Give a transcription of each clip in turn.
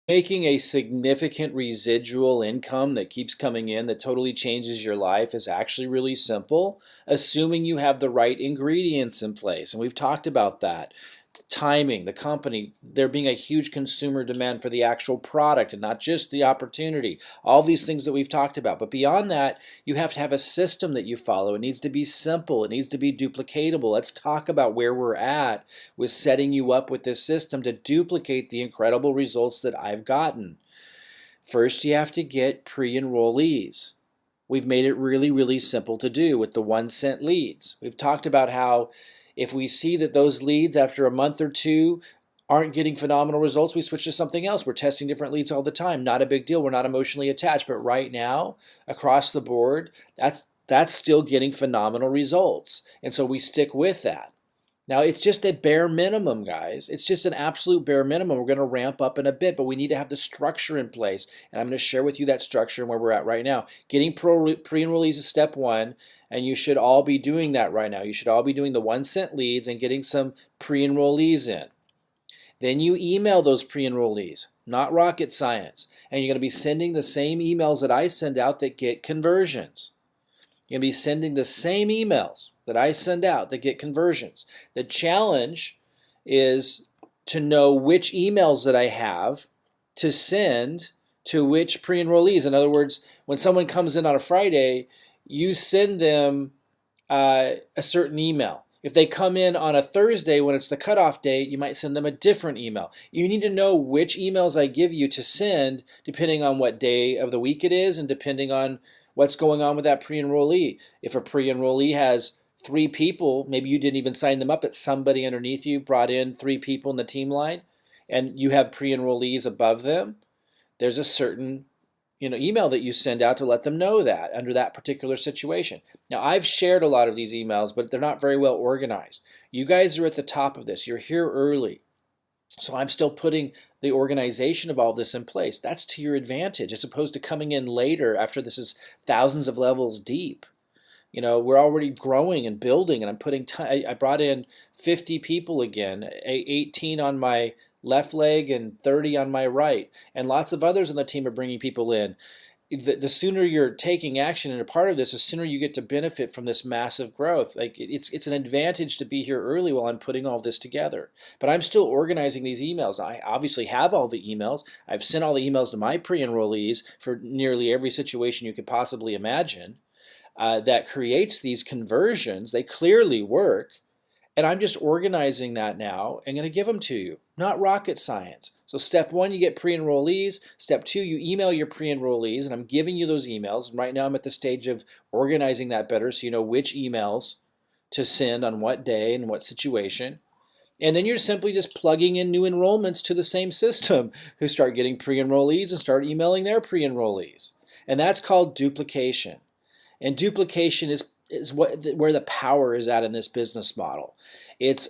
Making a significant residual income that keeps coming in that totally changes your life is actually really simple, assuming you have the right ingredients in place. And we've talked about that. Timing, the company, there being a huge consumer demand for the actual product and not just the opportunity. All these things that we've talked about. But beyond that, you have to have a system that you follow. It needs to be simple. It needs to be duplicatable. Let's talk about where we're at with setting you up with this system to duplicate the incredible results that I've gotten. First, you have to get pre-enrollees. We've made it really, really simple to do with the 1 cent leads. We've talked about how if we see that those leads after a month or two aren't getting phenomenal results, we switch to something else. We're testing different leads all the time. Not a big deal. We're not emotionally attached. But right now, across the board, that's still getting phenomenal results. And so we stick with that. Now, it's just a bare minimum, guys. It's just an absolute bare minimum. We're going to ramp up in a bit, but we need to have the structure in place. And I'm going to share with you that structure and where we're at right now. Getting pre-enrollees is step one, and you should all be doing that right now. You should all be doing the 1 cent leads and getting some pre-enrollees in. Then you email those pre-enrollees, not rocket science. And you're going to be sending the same emails that I send out that get conversions. You're going to be sending the same emails that I send out that get conversions. The challenge is to know which emails that I have to send to which pre-enrollees. In other words, when someone comes in on a Friday, you send them a certain email. If they come in on a Thursday when it's the cutoff date, you might send them a different email. You need to know which emails I give you to send depending on what day of the week it is and depending on what's going on with that pre-enrollee. If a pre-enrollee has 3 people, maybe you didn't even sign them up, but somebody underneath you brought in 3 people in the team line, and you have pre-enrollees above them, there's a certain email that you send out to let them know that under that particular situation. Now, I've shared a lot of these emails, but they're not very well organized. You guys are at the top of this. You're here early. So I'm still putting the organization of all this in place. That's to your advantage as opposed to coming in later after this is thousands of levels deep. We're already growing and building, and I'm putting I brought in 50 people again, 18 on my left leg and 30 on my right, and lots of others on the team are bringing people in. The sooner you're taking action and a part of this, the sooner you get to benefit from this massive growth. Like it's an advantage to be here early while I'm putting all this together. But I'm still organizing these emails. I obviously have all the emails. I've sent all the emails to my pre-enrollees for nearly every situation you could possibly imagine. That creates these conversions. They clearly work. And I'm just organizing that now and going to give them to you. Not rocket science. So step 1, you get pre-enrollees. Step 2, you email your pre-enrollees, and I'm giving you those emails. And right now I'm at the stage of organizing that better so you know which emails to send on what day and what situation. And then you're simply just plugging in new enrollments to the same system who start getting pre-enrollees and start emailing their pre-enrollees. And that's called duplication. And duplication is where the power is at in this business model. It's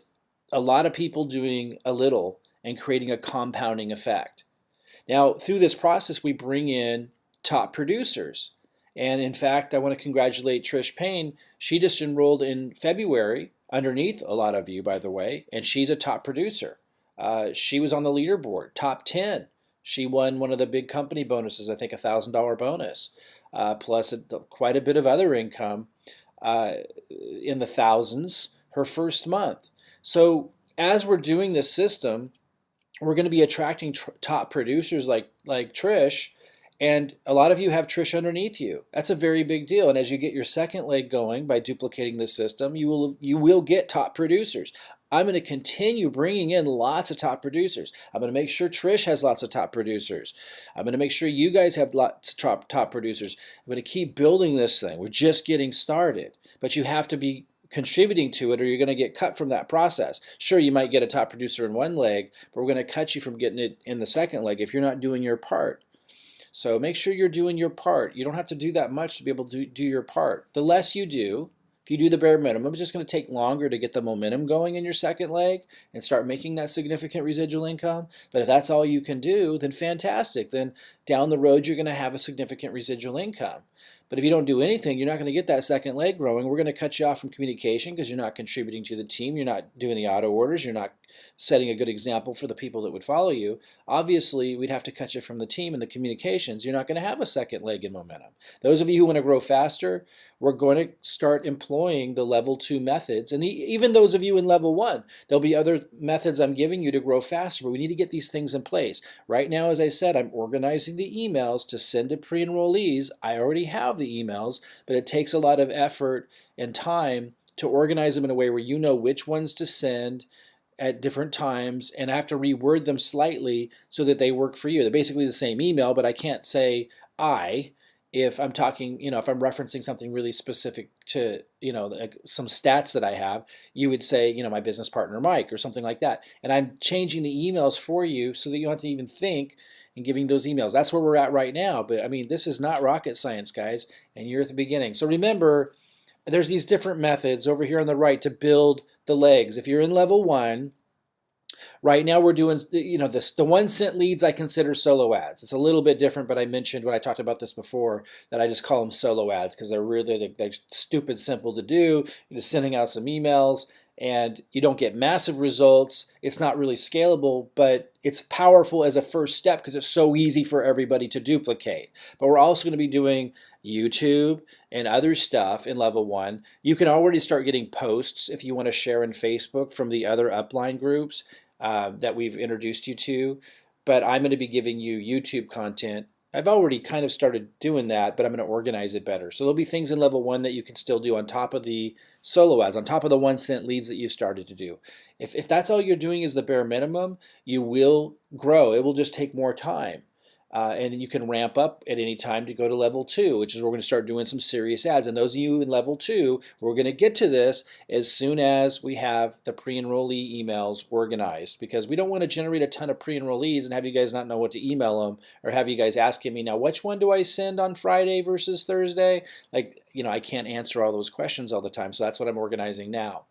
a lot of people doing a little and creating a compounding effect. Now, through this process, we bring in top producers. And in fact, I want to congratulate Trish Payne. She just enrolled in February, underneath a lot of you, by the way, and she's a top producer. She was on the leaderboard, top 10. She won one of the big company bonuses, I think $1,000 bonus, plus quite a bit of other income in the thousands her first month. So as we're doing this system, we're going to be attracting top producers like Trish, and a lot of you have Trish underneath you. That's a very big deal. And as you get your second leg going by duplicating the system, you will get top producers. I'm going to continue bringing in lots of top producers. I'm going to make sure Trish has lots of top producers. I'm going to make sure you guys have lots of top producers. I'm going to keep building this thing. We're just getting started. But you have to be contributing to it or you're going to get cut from that process. Sure, you might get a top producer in one leg, but we're going to cut you from getting it in the second leg if you're not doing your part. So make sure you're doing your part. You don't have to do that much to be able to do your part. The less you do, if you do the bare minimum, it's just going to take longer to get the momentum going in your second leg and start making that significant residual income. But if that's all you can do, then fantastic. Then down the road, you're going to have a significant residual income. But if you don't do anything, you're not going to get that second leg growing. We're going to cut you off from communication because you're not contributing to the team. You're not doing the auto orders. You're not setting a good example for the people that would follow you, obviously we'd have to cut you from the team and the communications. You're not going to have a second leg in momentum. Those of you who want to grow faster, we're going to start employing the level 2 methods. And even those of you in level 1, there'll be other methods I'm giving you to grow faster, but we need to get these things in place. Right now, as I said, I'm organizing the emails to send to pre-enrollees. I already have the emails, but it takes a lot of effort and time to organize them in a way where you know which ones to send at different times, and I have to reword them slightly so that they work for you. They're basically the same email, but I can't say I if I'm talking, if I'm referencing something really specific to, like some stats that I have. You would say, my business partner Mike or something like that. And I'm changing the emails for you so that you don't have to even think and giving those emails. That's where we're at right now. But I mean, this is not rocket science, guys, and you're at the beginning. So remember, there's these different methods over here on the right to build the legs. If you're in level 1, right now we're doing, the 1 cent leads I consider solo ads. It's a little bit different, but I mentioned when I talked about this before that I just call them solo ads because they're stupid simple to do. You're just sending out some emails and you don't get massive results. It's not really scalable, but it's powerful as a first step because it's so easy for everybody to duplicate. But we're also going to be doing YouTube and other stuff in level 1. You can already start getting posts if you want to share in Facebook from the other upline groups that we've introduced you to. But I'm going to be giving you YouTube content. I've already kind of started doing that, but I'm going to organize it better. So there'll be things in level 1 that you can still do on top of the solo ads, on top of the 1 cent leads that you've started to do. If that's all you're doing is the bare minimum, you will grow. It will just take more time. And you can ramp up at any time to go to level 2, which is where we're going to start doing some serious ads. And those of you in level 2, we're going to get to this as soon as we have the pre-enrollee emails organized, because we don't want to generate a ton of pre-enrollees and have you guys not know what to email them, or have you guys asking me, now which one do I send on Friday versus Thursday? I can't answer all those questions all the time, so that's what I'm organizing now.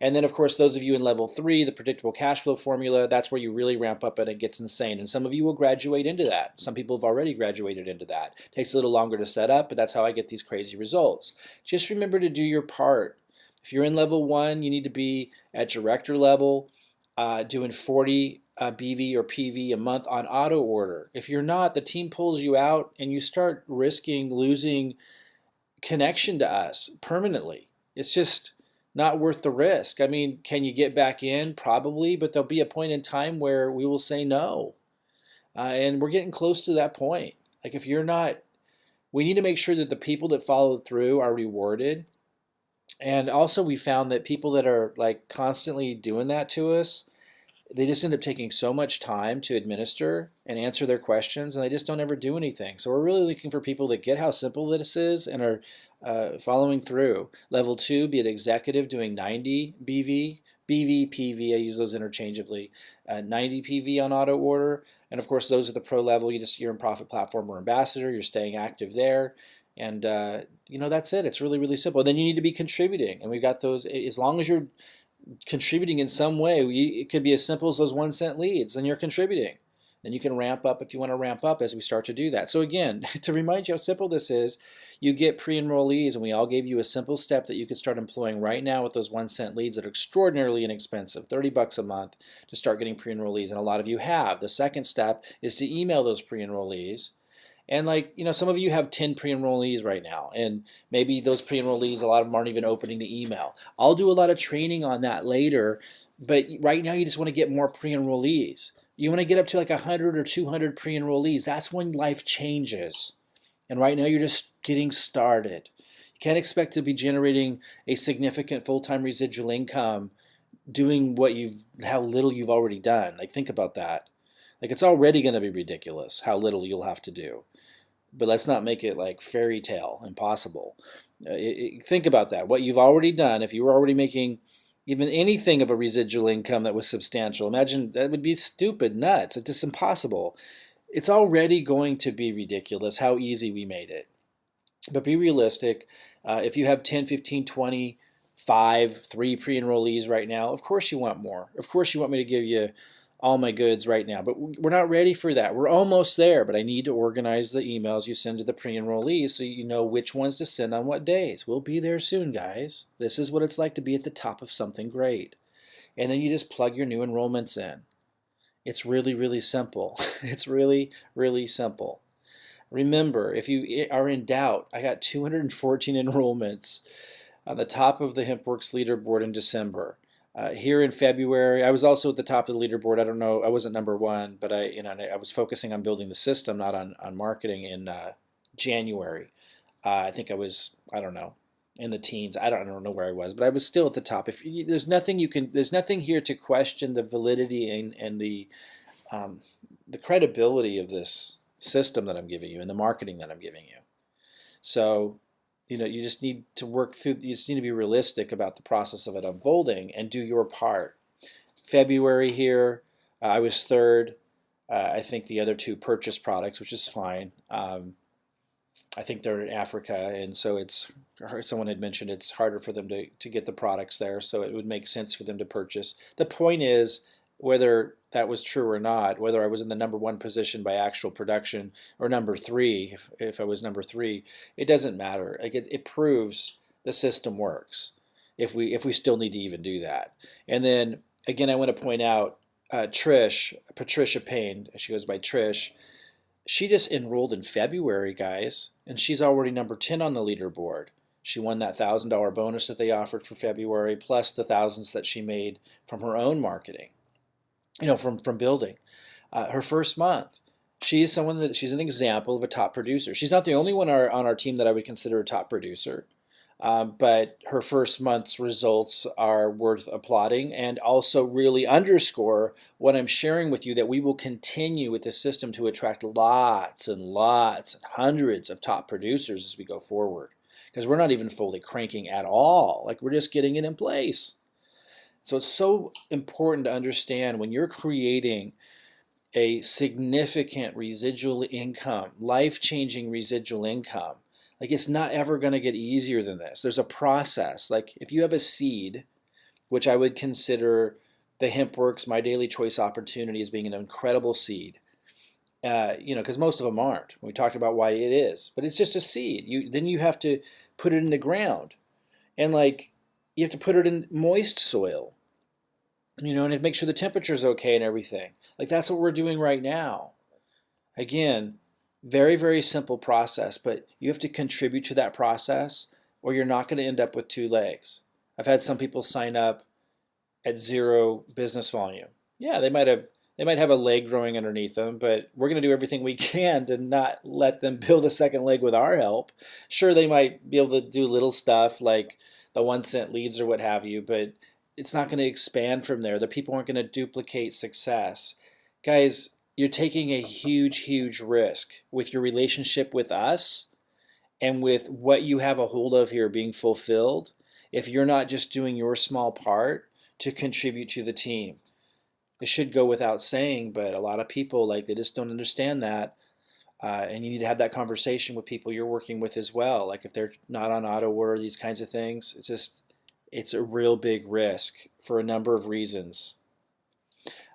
And then, of course, those of you in level 3, the predictable cash flow formula, that's where you really ramp up and it gets insane. And some of you will graduate into that. Some people have already graduated into that. It takes a little longer to set up, but that's how I get these crazy results. Just remember to do your part. If you're in level 1, you need to be at director level, doing 40 BV or PV a month on auto order. If you're not, the team pulls you out and you start risking losing connection to us permanently. It's just not worth the risk. I mean, can you get back in? Probably, but there'll be a point in time where we will say no. And we're getting close to that point. Like if you're not, we need to make sure that the people that follow through are rewarded. And also we found that people that are like constantly doing that to us, they just end up taking so much time to administer and answer their questions, and they just don't ever do anything. So we're really looking for people that get how simple this is and are following through. Level 2, be it executive, doing 90 BV, BV, PV, I use those interchangeably, 90 PV on auto order. And of course, those are the pro level. You're in Profit Platform or Ambassador, you're staying active there. And that's it. It's really, really simple. And then you need to be contributing. And we've got those, as long as you're contributing in some way, it could be as simple as those 1 cent leads, and you're contributing. Then you can ramp up if you want to ramp up as we start to do that. So again, to remind you how simple this is, you get pre-enrollees, and we all gave you a simple step that you could start employing right now with those 1 cent leads that are extraordinarily inexpensive, 30 bucks a month to start getting pre-enrollees, and a lot of you have. The second step is to email those pre-enrollees. And some of you have 10 pre-enrollees right now, and maybe those pre-enrollees, a lot of them aren't even opening the email. I'll do a lot of training on that later, but right now you just want to get more pre-enrollees. You want to get up to like 100 or 200 pre-enrollees. That's when life changes. And right now you're just getting started. You can't expect to be generating a significant full-time residual income doing how little you've already done. Think about that. It's already going to be ridiculous how little you'll have to do. But let's not make it like fairy tale, impossible. Think about that. What you've already done, if you were already making even anything of a residual income that was substantial, imagine that would be stupid, nuts. It's just impossible. It's already going to be ridiculous how easy we made it. But be realistic. If you have 10, 15, 20, 5, 3 pre-enrollees right now, of course you want more. Of course you want me to give you all my goods right now, but we're not ready for that. We're almost there, but I need to organize the emails you send to the pre-enrollees so you know which ones to send on what days. We'll be there soon, guys. This is what it's like to be at the top of something great. and then you just plug your new enrollments in. It's really, really simple. It's really, really simple. Remember, if you are in doubt, I got 214 enrollments on the top of the Hempworx leaderboard in December. Here in February, I was also at the top of the leaderboard. I don't know, I wasn't number one, but I was focusing on building the system, not on marketing in January. I think I was, I don't know, in the teens. I don't know where I was, but I was still at the top. There's nothing here to question the validity and the credibility of this system that I'm giving you and the marketing that I'm giving you. So, you just need to work through, you just need to be realistic about the process of it unfolding and do your part. February here, I was third. I think the other two purchased products, which is fine. I think they're in Africa, and so someone had mentioned it's harder for them to get the products there, so it would make sense for them to purchase. The point is, whether that was true or not, whether I was in the number one position by actual production or number three, if I was number three, it doesn't matter. Like it proves the system works if we still need to even do that. And then again, I want to point out Patricia Payne, she goes by Trish. She just enrolled in February, guys, and she's already number 10 on the leaderboard. She won that $1,000 bonus that they offered for February, plus the thousands that she made from her own marketing. From building. Her first month, she's an example of a top producer. She's not the only one on our team that I would consider a top producer, but her first month's results are worth applauding and also really underscore what I'm sharing with you, that we will continue with this system to attract lots and lots and hundreds of top producers as we go forward, because we're not even fully cranking at all. Like, we're just getting it in place. So it's so important to understand when you're creating a significant residual income, life-changing residual income, like, it's not ever going to get easier than this. There's a process. Like, if you have a seed, which I would consider the Hempworx MyDailyChoice opportunity as being an incredible seed, because most of them aren't. We talked about why it is, but it's just a seed. Then you have to put it in the ground, and you have to put it in moist soil, and make sure the temperature's okay and everything. Like, that's what we're doing right now. Again, very, very simple process, but you have to contribute to that process or you're not going to end up with two legs. I've had some people sign up at zero business volume. Yeah, they might have a leg growing underneath them, but we're going to do everything we can to not let them build a second leg with our help. Sure, they might be able to do little stuff like the 1-cent leads or what have you, but it's not going to expand from there. The people aren't going to duplicate success. Guys, you're taking a huge, huge risk with your relationship with us and with what you have a hold of here being fulfilled if you're not just doing your small part to contribute to the team. It should go without saying, but a lot of people, they just don't understand that. And you need to have that conversation with people you're working with as well. Like, if they're not on auto order, these kinds of things, it's a real big risk for a number of reasons.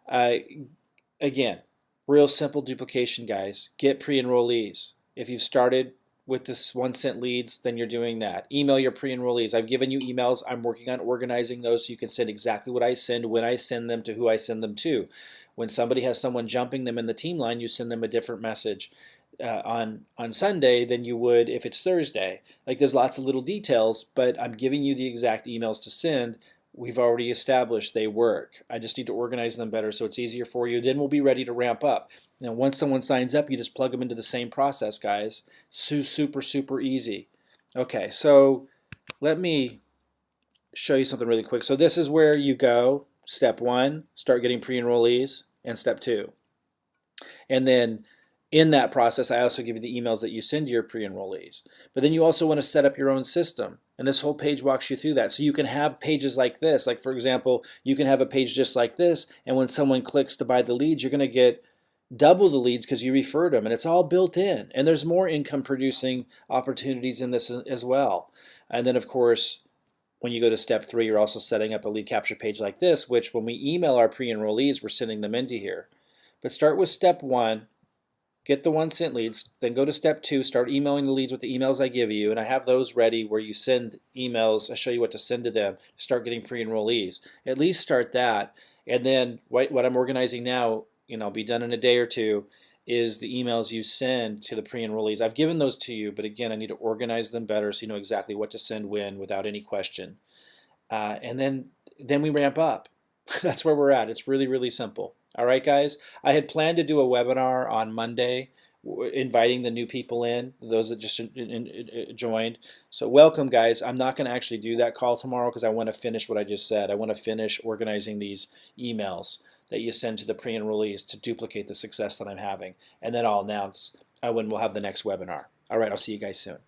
Again, real simple duplication, guys. Get pre-enrollees. If you've started with this 1-cent leads, then you're doing that. Email your pre-enrollees. I've given you emails. I'm working on organizing those so you can send exactly what I send, when I send them, to who I send them to. When somebody has someone jumping them in the team line, you send them a different message on Sunday than you would if it's Thursday. Like, there's lots of little details, but I'm giving you the exact emails to send. We've already established they work. I just need to organize them better so it's easier for you. Then we'll be ready to ramp up. Now, once someone signs up, you just plug them into the same process, guys. Super, super easy. Okay, so let me show you something really quick. So this is where you go. Step 1, start getting pre-enrollees, and step 2. And then in that process, I also give you the emails that you send to your pre-enrollees. But then you also want to set up your own system. And this whole page walks you through that. So you can have pages like this. Like, for example, you can have a page just like this, and when someone clicks to buy the leads, you're going to get double the leads because you referred them, and it's all built in. And there's more income producing opportunities in this as well. And then, of course, when you go to step 3, you're also setting up a lead capture page like this, which when we email our pre-enrollees, we're sending them into here. But start with step 1. get the 1 cent leads, then go to step 2, start emailing the leads with the emails I give you, and I have those ready where you send emails, I show you what to send to them, start getting pre-enrollees. At least start that, and then what I'm organizing now, I'll be done in a day or two, is the emails you send to the pre-enrollees. I've given those to you, but again, I need to organize them better so you know exactly what to send when without any question. And then we ramp up. That's where we're at. It's really, really simple. All right, guys. I had planned to do a webinar on Monday, inviting the new people in, those that just joined. So welcome, guys. I'm not going to actually do that call tomorrow because I want to finish what I just said. I want to finish organizing these emails that you send to the pre-enrollees to duplicate the success that I'm having. And then I'll announce when we'll have the next webinar. All right, I'll see you guys soon.